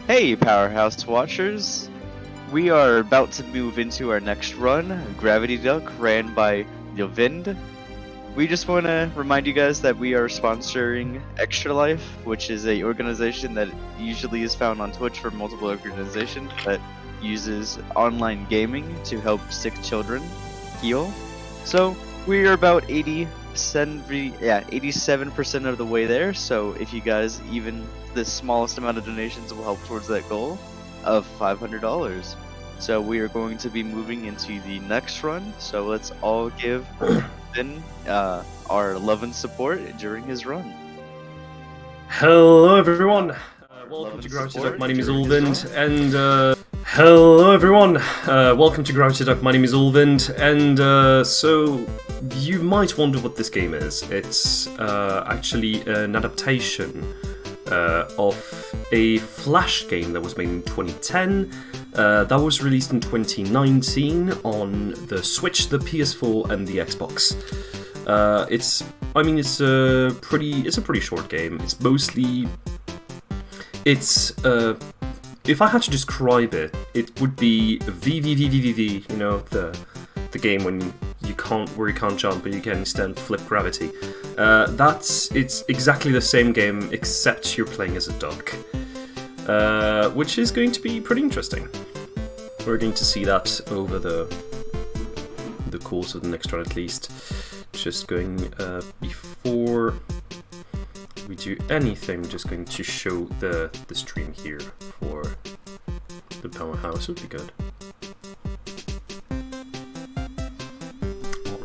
Hey, Powerhouse Watchers! We are about to move into our next run, Gravity Duck, ran by Ulvind. We just want to remind you guys that we are sponsoring Extra Life, which is a organization that usually is found on Twitch for multiple organizations that uses online gaming to help sick children heal. So we are about 87% of the way there. So if you guys, even the smallest amount of donations will help towards that goal of $500. So we are going to be moving into the next run. So let's all give Ben our love and support during his run. Hello everyone, welcome to Gravity Duck, my name is Ulvind, and hello everyone, welcome to Gravity Duck, my name is Ulvind, and so you might wonder what this game is. It's actually an adaptation of a Flash game that was made in 2010, that was released in 2019 on the Switch, the PS4 and the Xbox. It's a pretty short game. It's mostly, if I had to describe it, it would be VVVVVV, you know, the game when you can't jump but you can instead flip gravity. It's exactly the same game except you're playing as a duck, which is going to be pretty interesting. We're going to see that over the course of the next run at least. Just going, before we do anything, I'm just going to show the stream here for the Powerhouse. Would be good.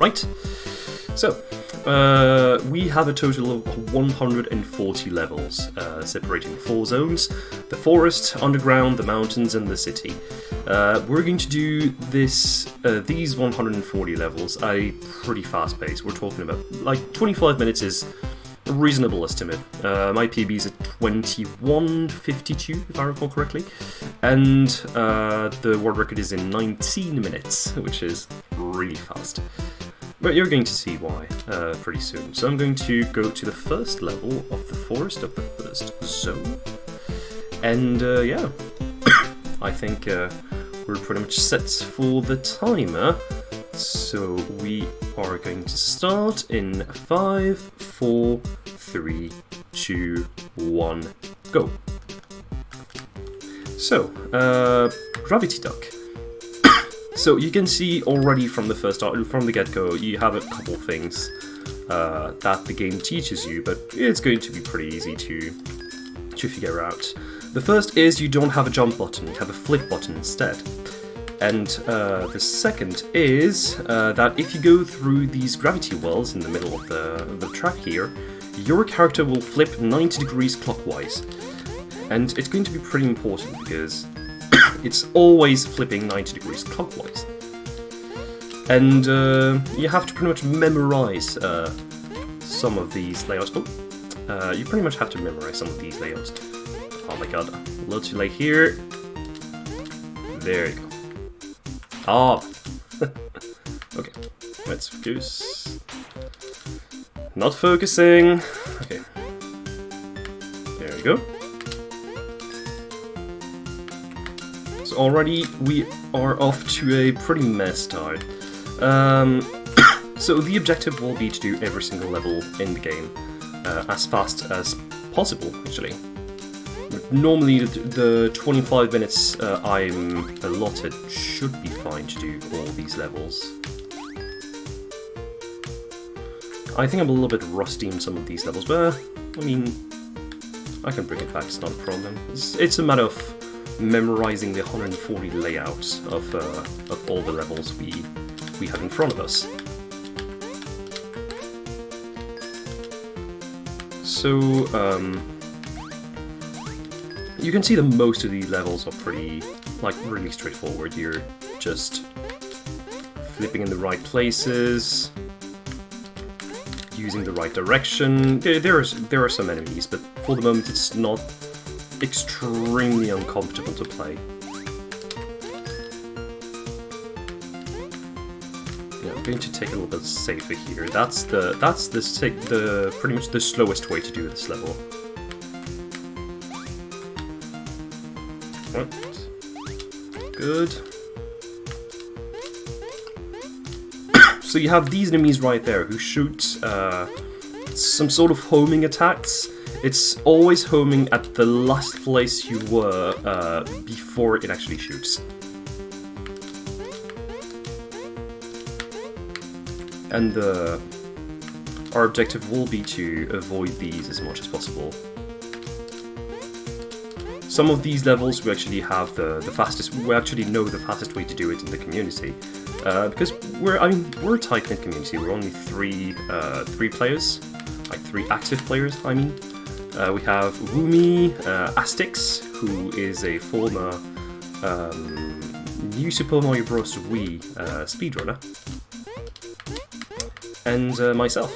Alright, so we have a total of 140 levels, separating 4 zones: the forest, underground, the mountains and the city. We're going to do these 140 levels at a pretty fast pace. We're talking about like 25 minutes is a reasonable estimate. My PB is at 21:52 if I recall correctly, and the world record is in 19 minutes, which is really fast. But you're going to see why pretty soon. So I'm going to go to the first level of the forest, of the first zone, and yeah, I think we're pretty much set for the timer. So we are going to start in 5, 4, 3, 2, 1, go. So, Gravity Duck. So you can see already from the get-go, you have a couple things that the game teaches you, but it's going to be pretty easy to figure out. The first is you don't have a jump button, you have a flip button instead. And the second is that if you go through these gravity wells in the middle of the track here, your character will flip 90 degrees clockwise. And it's going to be pretty important because it's always flipping 90 degrees clockwise. And you have to pretty much memorize some of these layouts. You pretty much have to memorize some of these layouts. Oh my god, a little too late here. There you go. Ah! Okay, let's focus. Not focusing. Okay. There we go. So already we are off to a pretty mess start. So the objective will be to do every single level in the game as fast as possible, actually. Normally the 25 minutes I'm allotted should be fine to do all these levels. I think I'm a little bit rusty in some of these levels, but I mean, I can bring it back, it's not a problem. It's a matter of memorizing the 140 layouts of all the levels we have in front of us. So, you can see that most of these levels are pretty, really straightforward. You're just flipping in the right places, using the right direction. There are some enemies, but for the moment it's not extremely uncomfortable to play. Yeah, I'm going to take a little bit safer here. That's pretty much the slowest way to do this level. Right. Good. So you have these enemies right there who shoot some sort of homing attacks. It's always homing at the last place you were before it actually shoots. And our objective will be to avoid these as much as possible. Some of these levels we actually have the fastest. We actually know the fastest way to do it in the community, because we're a tight-knit community. We're only three players, like 3 active players. I mean, we have Woomy Astix, who is a former New Super Mario Bros. Wii speedrunner, and myself.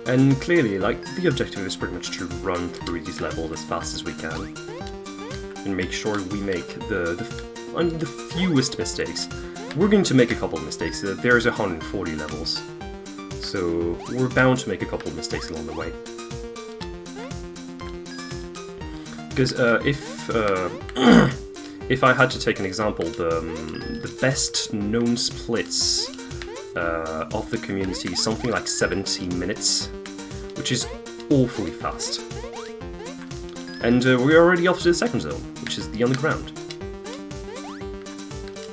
And clearly, like, the objective is pretty much to run through these levels as fast as we can, and make sure we make the fewest mistakes. We're going to make a couple of mistakes. There's 140 levels, so we're bound to make a couple of mistakes along the way. Because if I had to take an example, the best known splits of the community is something like 17 minutes, which is awfully fast. And we're already off to the second zone, which is the underground.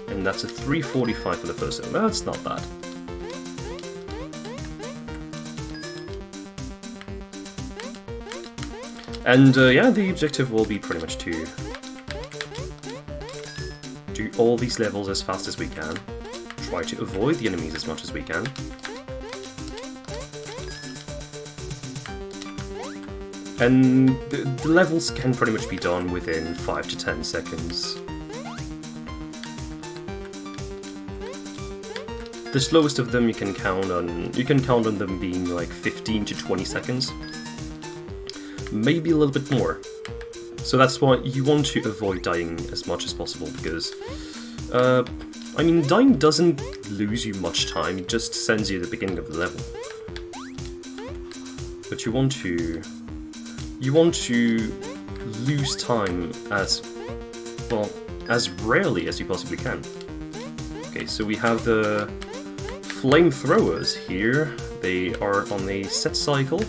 And that's a 3:45 for the first zone. That's not bad. And yeah, the objective will be pretty much to do all these levels as fast as we can. Try to avoid the enemies as much as we can. And the levels can pretty much be done within 5 to 10 seconds. The slowest of them you can count on them being like 15 to 20 seconds. Maybe a little bit more. So that's why you want to avoid dying as much as possible, because I mean, dying doesn't lose you much time, it just sends you at the beginning of the level. But you want to lose time as rarely as you possibly can. Okay, so we have the flamethrowers here. They are on a set cycle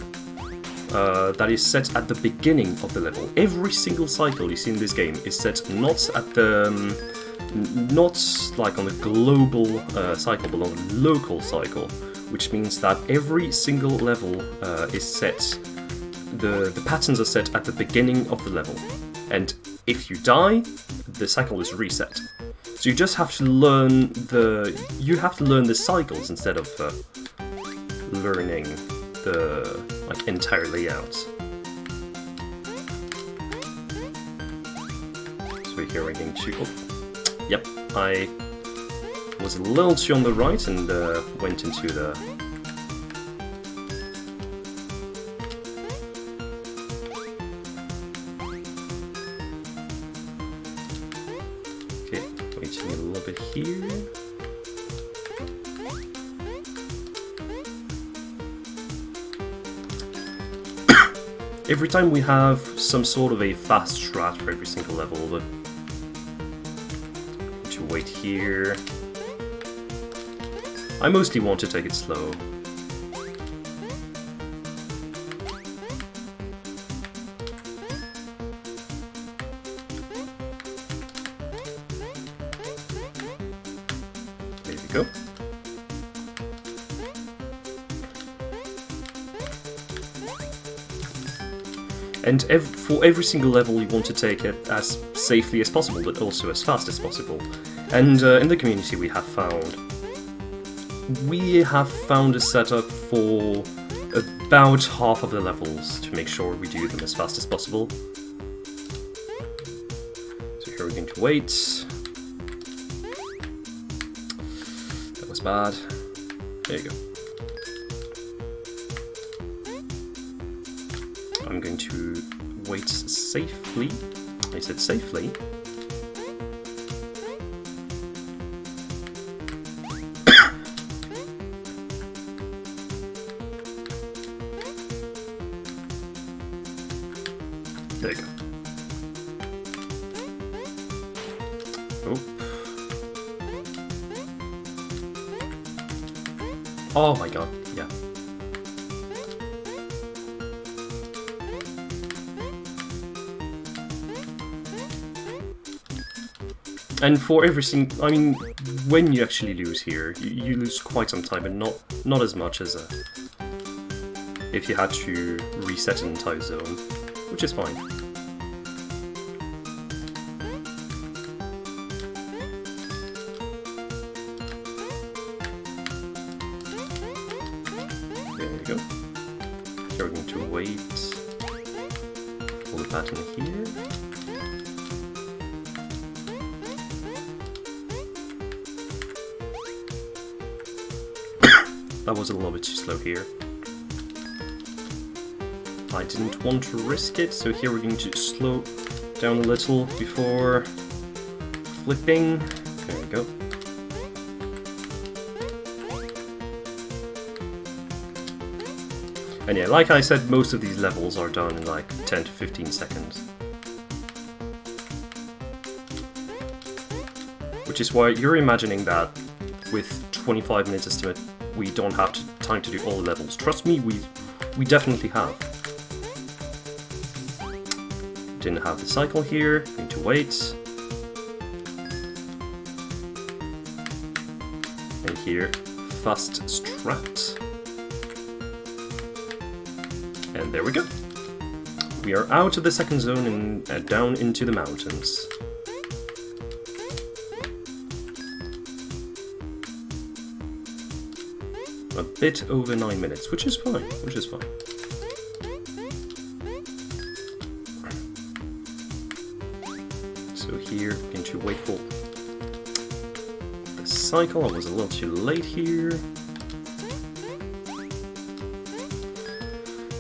that is set at the beginning of the level. Every single cycle you see in this game is set not at the not like on a global cycle, but on a local cycle, which means that every single level is set. The patterns are set at the beginning of the level, and if you die, the cycle is reset. So you just have to learn the cycles instead of learning the entire layout. So here we're going to. Yep, I was a little too on the right and went into the. Okay, waiting a little bit here. Every time we have some sort of a fast strat for every single level, but to wait here. I mostly want to take it slow. There we go. And for every single level you want to take it as safely as possible, but also as fast as possible. And in the community we have found a setup for about half of the levels to make sure we do them as fast as possible. So here we're going to wait. That was bad. There you go. I'm going to wait safely. I said safely. There you go. Oh. Oh my god, yeah. And for every single, I mean, when you actually lose here, you lose quite some time, but not as much as if you had to reset an entire zone, which is fine. There we go. So we're going to wait. Pull the pattern here. That was a little bit too slow here. I didn't want to risk it, so here we're going to slow down a little before flipping. There we go. And yeah, like I said, most of these levels are done in like 10 to 15 seconds. Which is why you're imagining that with 25 minutes estimate, we don't have time to do all the levels. Trust me, we definitely have. Didn't have the cycle here, going to wait. And here, fast strat. And there we go. We are out of the second zone and down into the mountains. A bit over 9 minutes, which is fine, So here, going to wait for the cycle. I was a little too late here.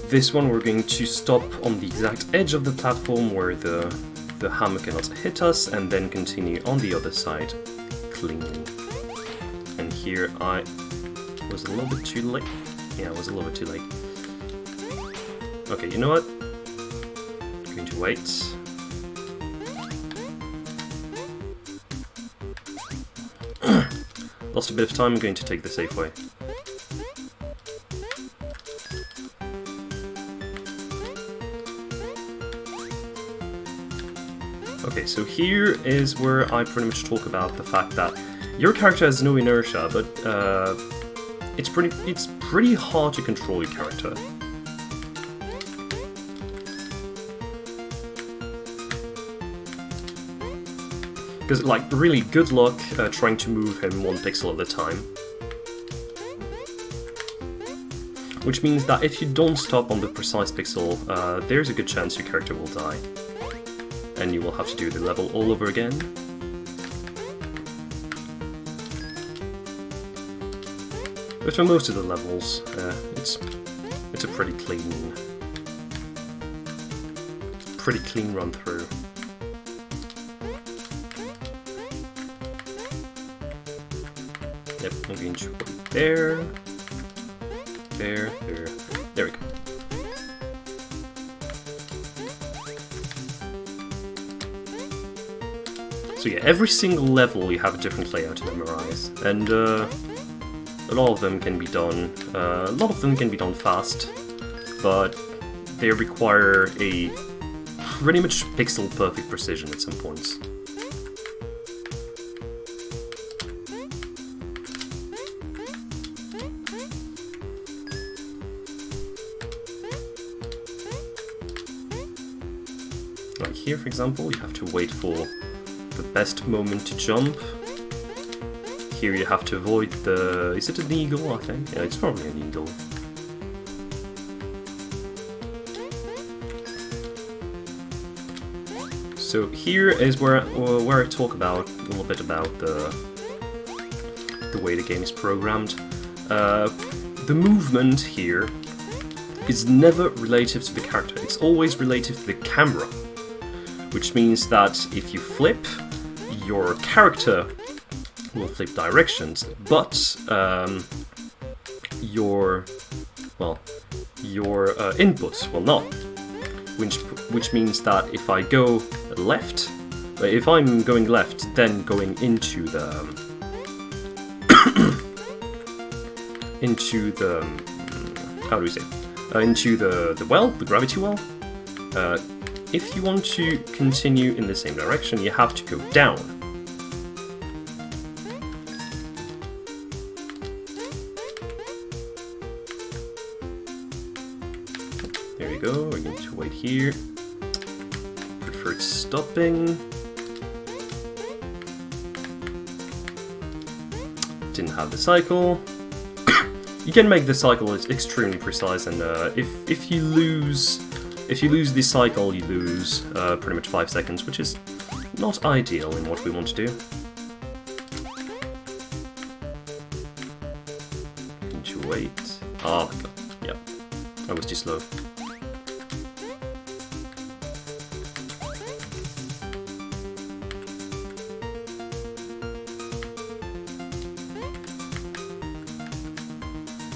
This one we're going to stop on the exact edge of the platform where the hammer cannot hit us, and then continue on the other side cleanly. And here I was a little bit too late. Yeah, I was a little bit too late. Okay, you know what? I'm going to wait. Lost a bit of time, I'm going to take the safe way. Okay, so here is where I pretty much talk about the fact that your character has no inertia, but it's pretty hard to control your character. Because, like, really good luck trying to move him 1 pixel at a time. Which means that if you don't stop on the precise pixel, there's a good chance your character will die. And you will have to do the level all over again. But for most of the levels, it's a pretty clean run through. Yep, I'm going to put it there, there we go. So yeah, every single level you have a different layout to memorize, and a lot of them can be done. Fast, but they require a pretty much pixel-perfect precision at some points. Like here, for example, you have to wait for the best moment to jump. Here you have to avoid the... is it an eagle, I think? Yeah, it's probably an eagle. So here is where I talk about a little bit about the way the game is programmed. The movement here is never relative to the character, it's always relative to the camera. Which means that if you flip, your character will flip directions, but your inputs will not. which means that if I go left, if I'm going left, then going into the how do we say? Into the well, the gravity well. If you want to continue in the same direction, you have to go down. There you go, we're going to wait here. Preferred stopping. Didn't have the cycle. You can make the cycle extremely precise, and if you lose this cycle, you lose pretty much 5 seconds, which is not ideal in what we want to do. Need to wait. Oh my god, yep, I was too slow.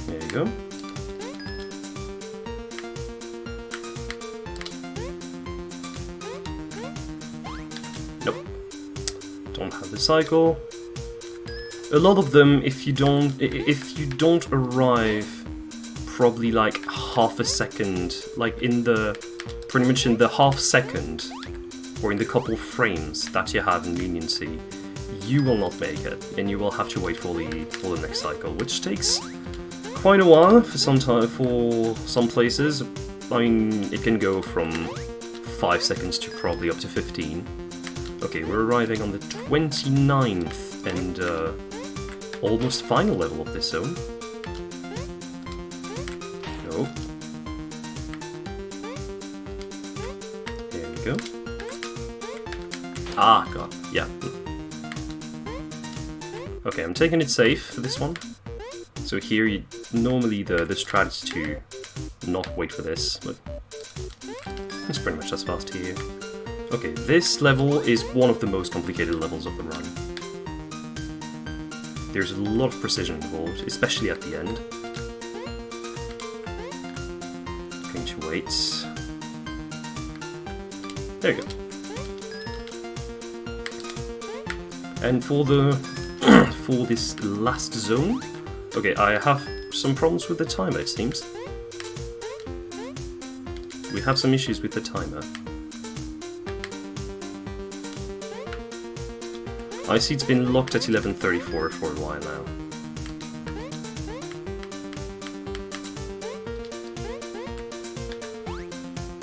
There you go. Nope. Don't have the cycle. A lot of them, if you don't arrive probably like half a second, like pretty much in the half second, or in the couple frames that you have in leniency, you will not make it, and you will have to wait for the next cycle, which takes quite a while for some places. I mean, it can go from 5 seconds to probably up to 15. Okay, we're arriving on the 29th and almost final level of this zone. No. There we go. Ah, god, yeah. Okay, I'm taking it safe for this one. So here, normally the strat is to not wait for this, but it's pretty much as fast here. Okay, this level is one of the most complicated levels of the run. There's a lot of precision involved, especially at the end. Going to wait. There you go. And for for this last zone, okay, I have some problems with the timer, it seems. We have some issues with the timer. I see it's been locked at 11:34 for a while now.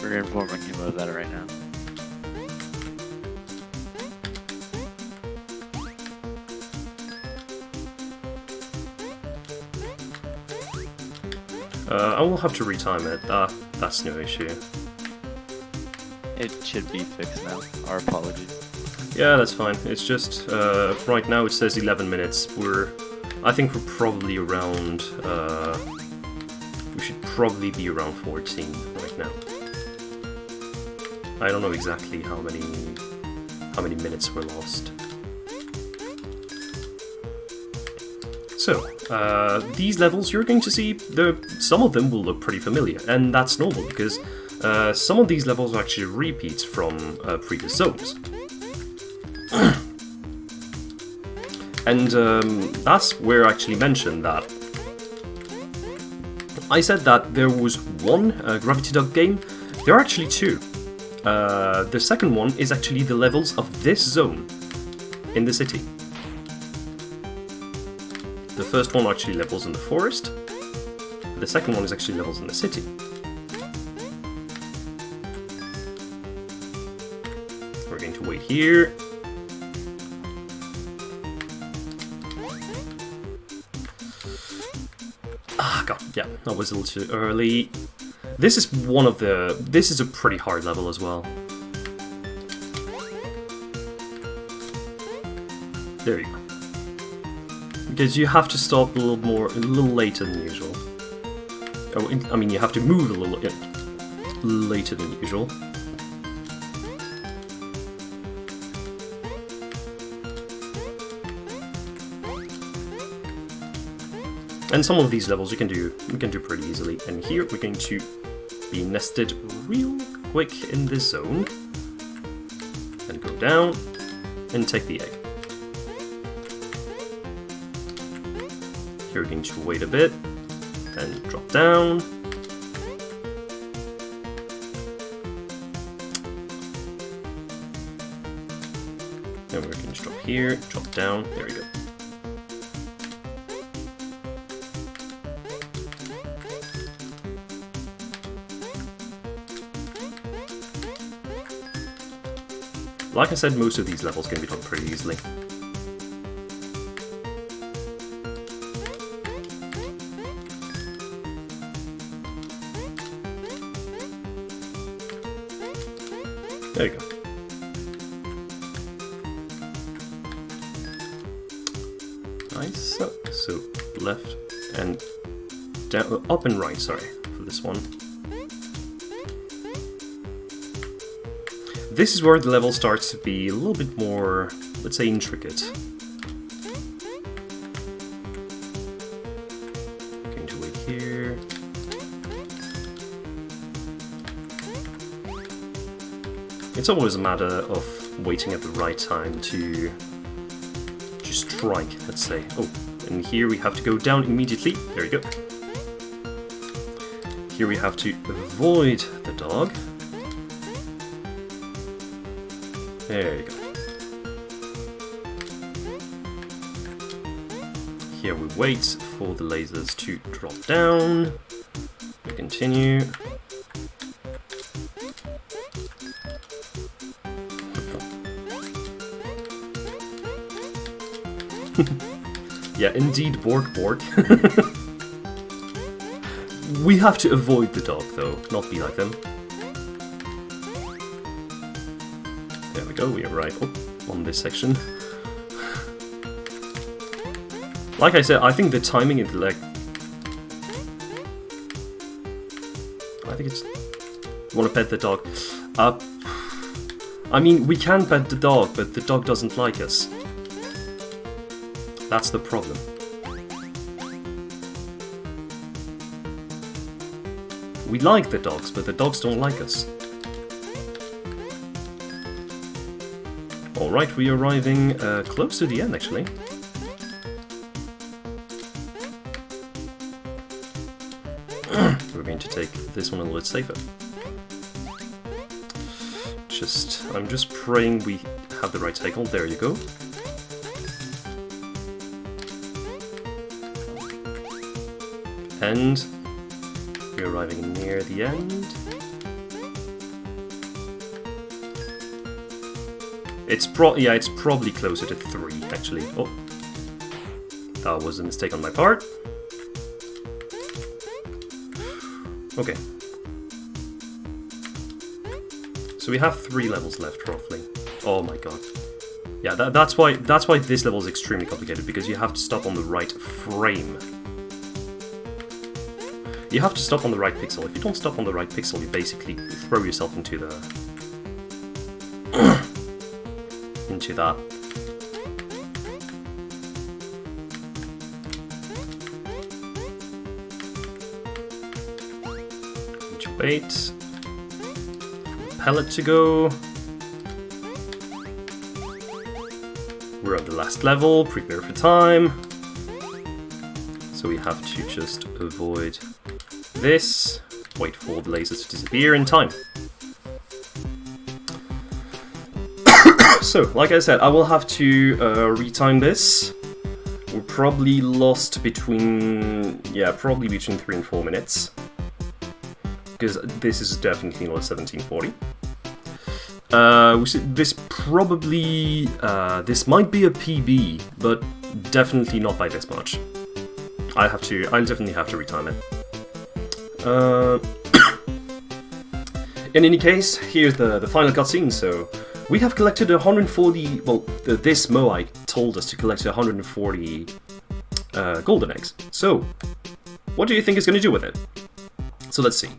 We're informing you of that right now. I will have to retime it. That's no issue. It should be fixed now. Our apologies. Yeah, that's fine. It's just, right now it says 11 minutes. I think we're probably around, we should probably be around 14 right now. I don't know exactly how many minutes were lost. So, these levels, you're going to see, some of them will look pretty familiar, and that's normal, because some of these levels are actually repeats from previous zones. And that's where I actually mentioned that. I said that there was one Gravity Duck game. There are actually two. The second one is actually the levels of this zone in the city. The first one actually levels in the forest. The second one is actually levels in the city. We're going to wait here. Ah, god, yeah, that was a little too early. This is a pretty hard level as well. There you go. Because you have to stop a little later than usual. Oh, I mean, you have to move a little later than usual. And some of these levels you can do pretty easily. And here we're going to be nested real quick in this zone. And go down and take the egg. Here we're going to wait a bit and drop down. Then we're going to drop here, drop down, there we go. Like I said, most of these levels can be done pretty easily. There you go. Nice. So left and down, up and right, sorry, for this one. This is where the level starts to be a little bit more, let's say, intricate. Going to wait here. It's always a matter of waiting at the right time to strike, let's say. Oh, and here we have to go down immediately. There you go. Here we have to avoid the dog. There you go. Here we wait for the lasers to drop down. We continue. Yeah, indeed, Borg. We have to avoid the dog, though, not be like them. There we go, we arrive on this section. Like I said, I think the timing is like... I think it's... You want to pet the dog? I mean, we can pet the dog, but the dog doesn't like us. That's the problem. We like the dogs, but the dogs don't like us. Alright, we are arriving close to the end, actually. We're going to take this one a little bit safer. I'm just praying we have the right cycle. There you go. And we're arriving near the end. It's probably closer to 3, actually. Oh, that was a mistake on my part. Okay. So we have 3 levels left, roughly. Oh my god. Yeah, that's why this level is extremely complicated, because you have to stop on the right frame. You have to stop on the right pixel. If you don't stop on the right pixel, you basically throw yourself into the... into that. Wait. Pellet to go. We're at the last level. Prepare for time. So we have to just avoid this. Wait for the lasers to disappear in time. So, like I said, I will have to retime this. We're probably lost between... yeah, probably between 3 and 4 minutes. Because this is definitely not 1740. This probably... this might be a PB, but definitely not by this much. I'll definitely have to retime it. In any case, here's the final cutscene, so... We have collected 140... well, this Moai told us to collect 140 golden eggs. So, what do you think it's going to do with it? So let's see.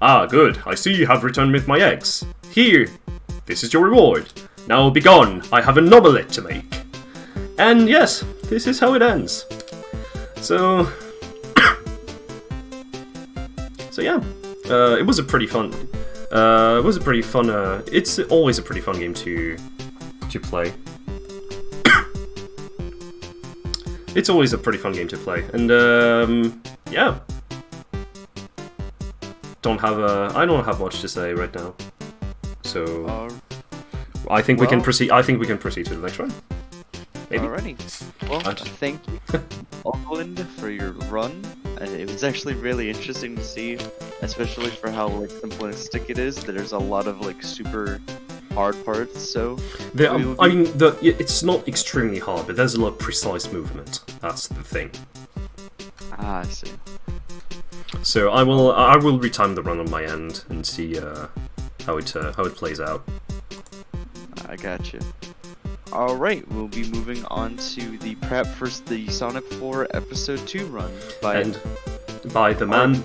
Ah, good. I see you have returned with my eggs. Here, this is your reward. Now be gone. I have an omelette to make. And yes, this is how it ends. So... so yeah. It was a pretty fun. It was a pretty fun. It's always a pretty fun game to play. It's always a pretty fun game to play, and yeah. I don't have much to say right now, so I think we can proceed. I think we can proceed to the next one. Maybe. Alrighty. Well, thank you, Ulvind, for your run. It was actually really interesting to see, especially for how like simplistic it is. There's a lot of like super hard parts. So it's not extremely hard, but there's a lot of precise movement. That's the thing. Ah, I see. So I will retime the run on my end and see how it plays out. I got you. All right, we'll be moving on to the prep for the Sonic 4 Episode 2 run by the man,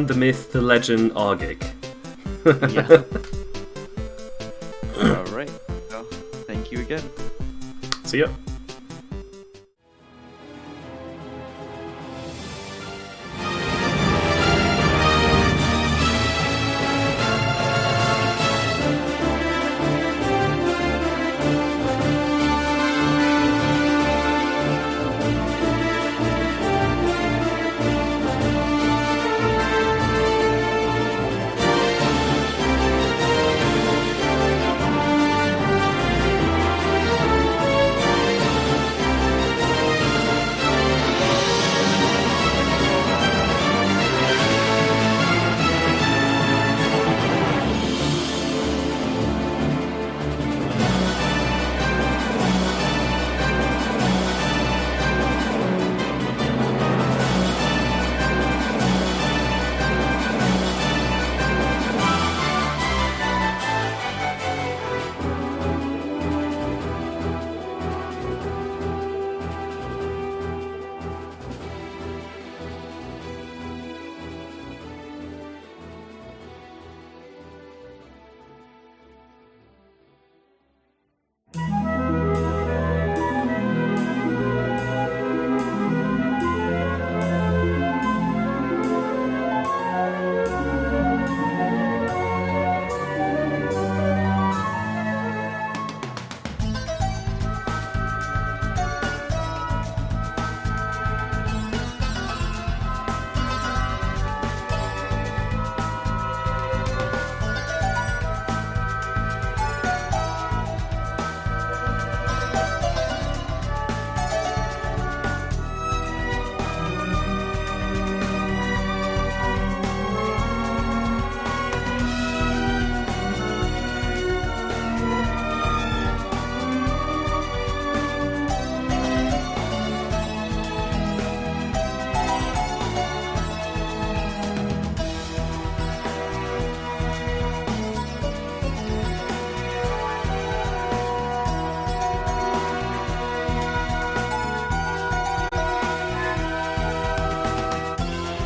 the myth, the legend, Argic. Yeah. All right. So, thank you again. See ya.